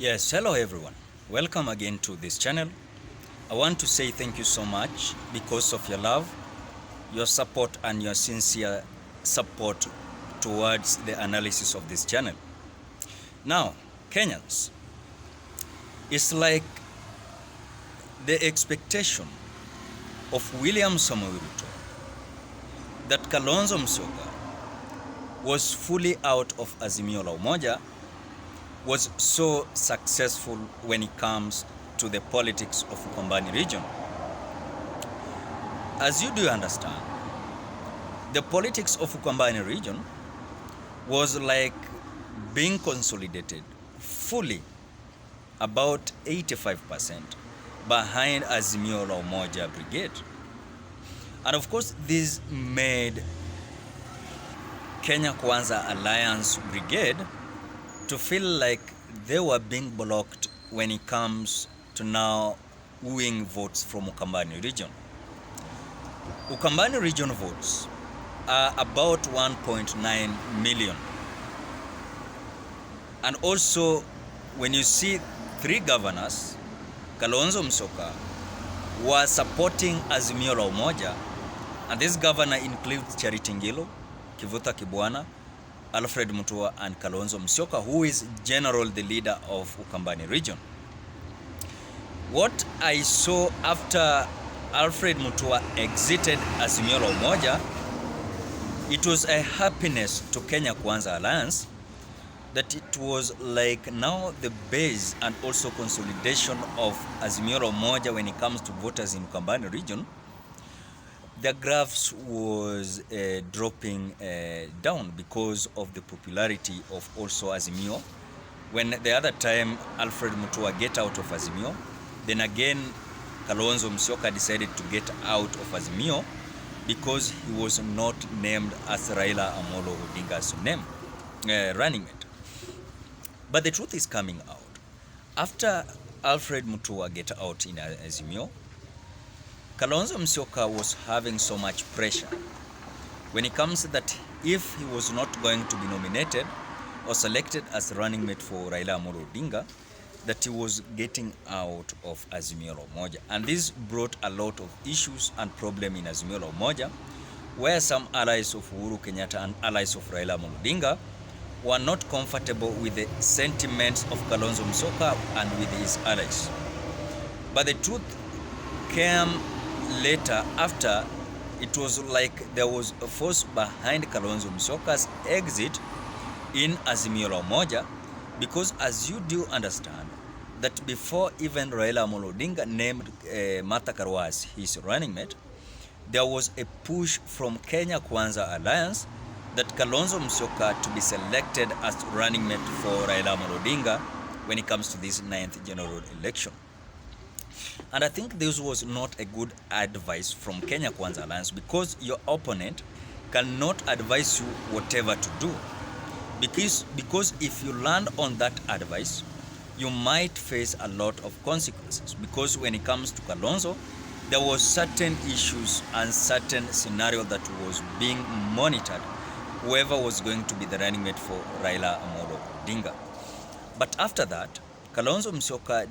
Yes, hello everyone. Welcome again to this channel. I want to say thank you so much because of your love, your support and your sincere support towards the analysis of this channel. Now, Kenyans, it's like the expectation of William Samoei Ruto that Kalonzo Musyoka was fully out of Azimio la Umoja was so successful when it comes to the politics of Ukambani region. As you do understand, the politics of Ukambani region was like being consolidated fully, about 85% behind Azimio la Umoja brigade. And of course, this made Kenya Kwanza Alliance brigade to feel like they were being blocked when it comes to now wooing votes from Ukambani region. Ukambani region votes are about 1.9 million. And also, when you see three governors, Kalonzo Musyoka were supporting Azimio la Umoja, and this governor includes Charity Ngilu, Kivuta Kibwana, Alfred Mutua and Kalonzo Musyoka, who is general the leader of Ukambani region. What I saw after Alfred Mutua exited Azimio la Umoja, it was a happiness to Kenya Kwanza Alliance that it was like now the base and also consolidation of Azimio la Umoja when it comes to voters in Ukambani region. The graphs was dropping down because of the popularity of also Azimio. When the other time Alfred Mutua get out of Azimio, then again Kalonzo Musyoka decided to get out of Azimio because he was not named as Raila Amolo Odinga's running mate. But the truth is coming out. After Alfred Mutua get out in Azimio, Kalonzo Musyoka was having so much pressure when it comes that if he was not going to be nominated or selected as running mate for Raila Amolo Odinga, that he was getting out of Azimio la Umoja. And this brought a lot of issues and problems in Azimio la Umoja, where some allies of Uhuru Kenyatta and allies of Raila Amolo Odinga were not comfortable with the sentiments of Kalonzo Musyoka and with his allies. But the truth came later, after it was like there was a force behind Kalonzo Musyoka's exit in Azimio la Umoja, because as you do understand that before even Raila Amolo Odinga named Martha Karua as his running mate, there was a push from Kenya Kwanza Alliance that Kalonzo Musyoka to be selected as running mate for Raila Amolo Odinga when it comes to this 9th general election. And I think this was not a good advice from Kenya Kwanza Alliance, because your opponent cannot advise you whatever to do. Because if you land on that advice, you might face a lot of consequences. Because when it comes to Kalonzo, there was certain issues and certain scenario that was being monitored, whoever was going to be the running mate for Raila Amolo Odinga. But after that, Kalonzo Musyoka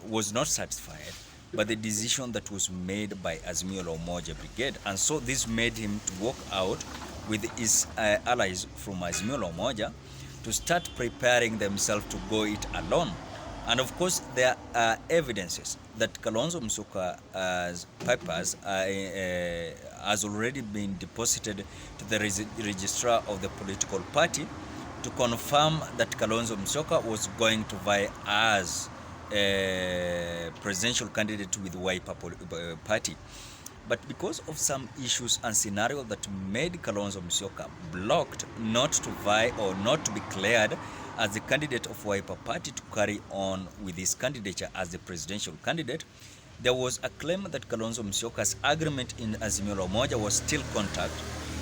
was not satisfied by the decision that was made by Azimio la Umoja brigade, and so this made him to walk out with his allies from Azimio la Umoja to start preparing themselves to go it alone. And of course, there are evidences that Kalonzo Musyoka's papers has already been deposited to the registrar of the political party to confirm that Kalonzo Musyoka was going to vie as a presidential candidate with Wiper party. But because of some issues and scenario that made Kalonzo Musyoka blocked not to vie or not to be cleared as the candidate of Wiper party to carry on with his candidature as the presidential candidate, there was a claim that Kalonzo Musyoka's agreement in Azimio la Umoja was still contact,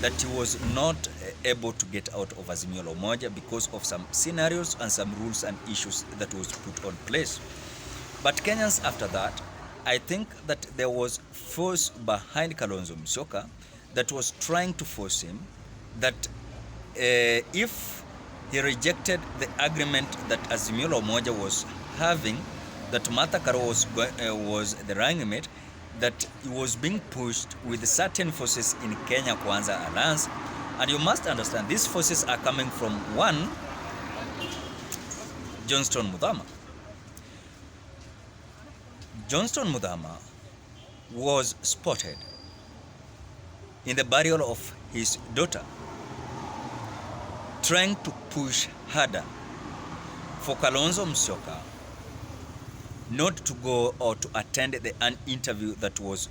that he was not able to get out of Azimio la Umoja because of some scenarios and some rules and issues that was put on place. But Kenyans, after that, I think that there was force behind Kalonzo Musyoka that was trying to force him that if he rejected the agreement that Azimio la Umoja was having, that Martha Karua was the running mate, that it was being pushed with certain forces in Kenya Kwanza Alliance. And you must understand, these forces are coming from one, Johnston Muthama. Johnston Muthama was spotted in the burial of his daughter, trying to push harder for Kalonzo Musyoka not to go or to attend an interview that was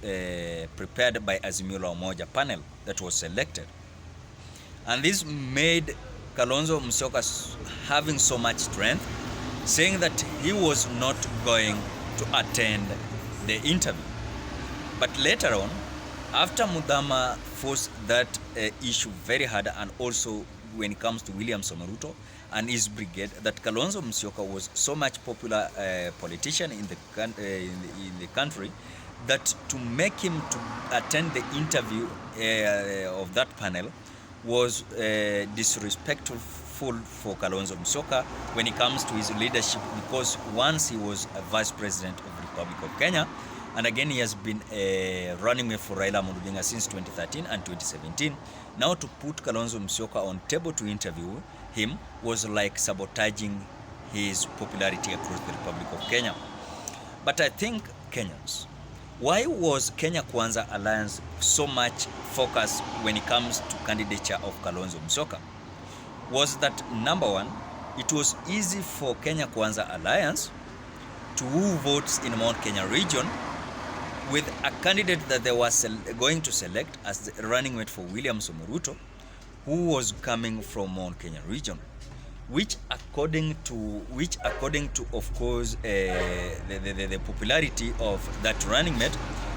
prepared by Azimio la Umoja panel that was selected. And this made Kalonzo Musyoka having so much strength, saying that he was not going to attend the interview. But later on, after Muthama forced that issue very hard, and also when it comes to William Ruto and his brigade, that Kalonzo Musyoka was so much popular politician in the country, that to make him to attend the interview of that panel was disrespectful for Kalonzo Musyoka when it comes to his leadership, because once he was a vice president of the Republic of Kenya, and again he has been running mate for Raila Odinga since 2013 and 2017. Now to put Kalonzo Musyoka on table to interview him was like sabotaging his popularity across the Republic of Kenya. But I think Kenyans, why was Kenya Kwanza Alliance so much focused when it comes to candidature of Kalonzo Musyoka? Was that number one, it was easy for Kenya Kwanza Alliance to woo votes in Mount Kenya region with a candidate that they were going to select as the running mate for William Ruto, who was coming from Mount Kenya region, which according to of course the popularity of that running mate.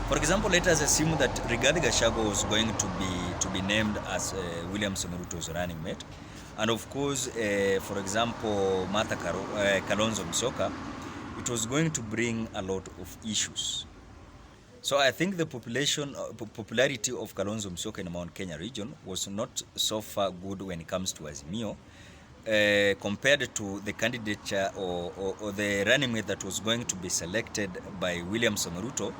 For example, let us assume that Rigathi Gachagua was going to be named as William Ruto's running mate, and of course for example Martha Kalonzo Musyoka, it was going to bring a lot of issues. So I think the popularity of Kalonzo Musyoka in the Mount Kenya region was not so far good when it comes to Azimio, compared to the candidature or the running mate that was going to be selected by William Ruto,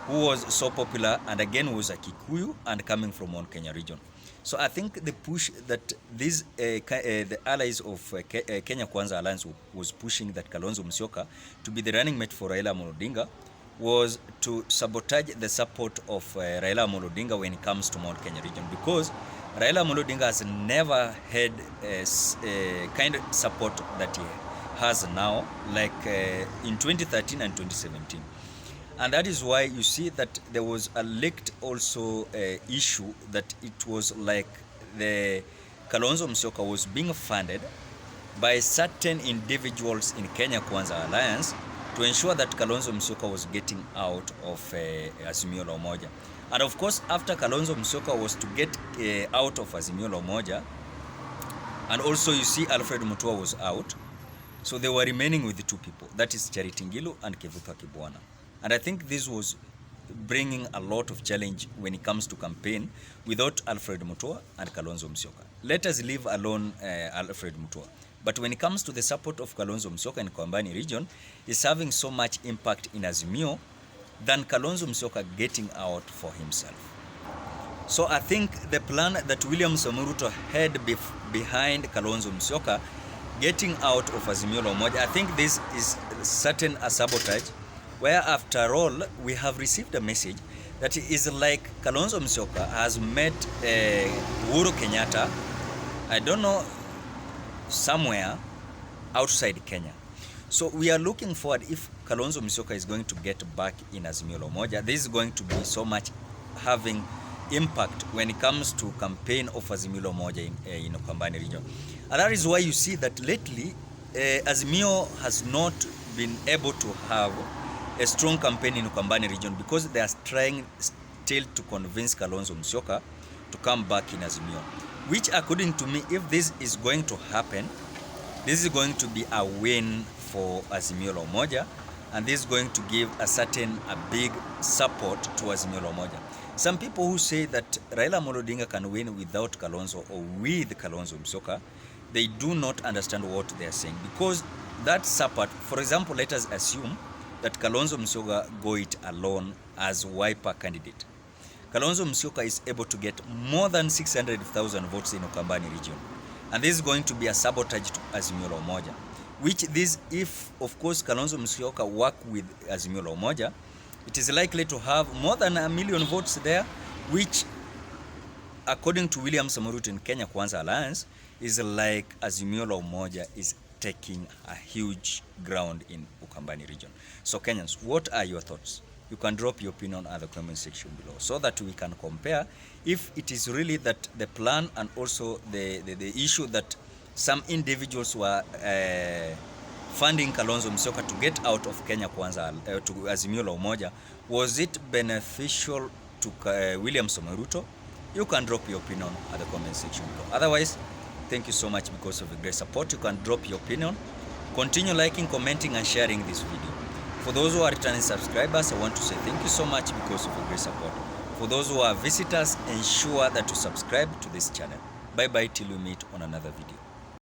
who was so popular and again was a Kikuyu and coming from Mount Kenya region. So I think the push that these the allies of Kenya Kwanza Alliance was pushing that Kalonzo Musyoka to be the running mate for Raila Odinga was to sabotage the support of Raila Odinga when it comes to Mount Kenya region, because Raila Odinga has never had a kind of support that he has now, like in 2013 and 2017. And that is why you see that there was a leaked also issue that it was like the Kalonzo Musyoka was being funded by certain individuals in Kenya Kwanza Alliance to ensure that Kalonzo Musyoka was getting out of Azimio la Umoja. And of course, after Kalonzo Musyoka was to get out of Azimio la Umoja, and also you see Alfred Mutua was out, so they were remaining with the two people, that is Charity Ngilu and Kivutha Kibwana. And I think this was bringing a lot of challenge when it comes to campaign without Alfred Mutua and Kalonzo Musyoka. Let us leave alone Alfred Mutua. But when it comes to the support of Kalonzo Musyoka in Ukambani region, is having so much impact in Azimio than Kalonzo Musyoka getting out for himself. So I think the plan that William Ruto had behind Kalonzo Musyoka getting out of Azimio la Umoja, I think this is certain a sabotage, where after all we have received a message that it is like Kalonzo Musyoka has met Uhuru Kenyatta, I don't know, somewhere outside Kenya. So we are looking forward, if Kalonzo Musyoka is going to get back in Azimio la Umoja, this is going to be so much having impact when it comes to campaign of Azimio la Umoja in Ukambani region. And that is why you see that lately Azimio has not been able to have a strong campaign in Ukambani region, because they are trying still to convince Kalonzo Musyoka to come back in Azimio. Which according to me, if this is going to happen, this is going to be a win for Azimio la Umoja, and this is going to give a big support to Azimio la Umoja. Some people who say that Raila Odinga can win without Kalonzo or with Kalonzo Musyoka, they do not understand what they are saying, because that support, for example, let us assume that Kalonzo Musyoka go it alone as Wiper candidate. Kalonzo Musyoka is able to get more than 600,000 votes in Ukambani region. And this is going to be a sabotage to Azimio la Umoja. Which this, if of course Kalonzo Musyoka work with Azimio la Umoja, it is likely to have more than 1 million votes there, which according to William Samoei Ruto in Kenya Kwanza Alliance, is like Azimio la Umoja is taking a huge ground in Ukambani region. So Kenyans, what are your thoughts? You can drop your opinion at the comment section below so that we can compare if it is really that the plan and also the issue that some individuals were funding Kalonzo Musyoka to get out of Kenya Kwanza to Azimio la Umoja, was it beneficial to William Samoei Ruto? You can drop your opinion at the comment section below. Otherwise, thank you so much because of the great support. You can drop your opinion. Continue liking, commenting, and sharing this video. For those who are returning subscribers, I want to say thank you so much because of the great support. For those who are visitors, ensure that you subscribe to this channel. Bye bye till we meet on another video.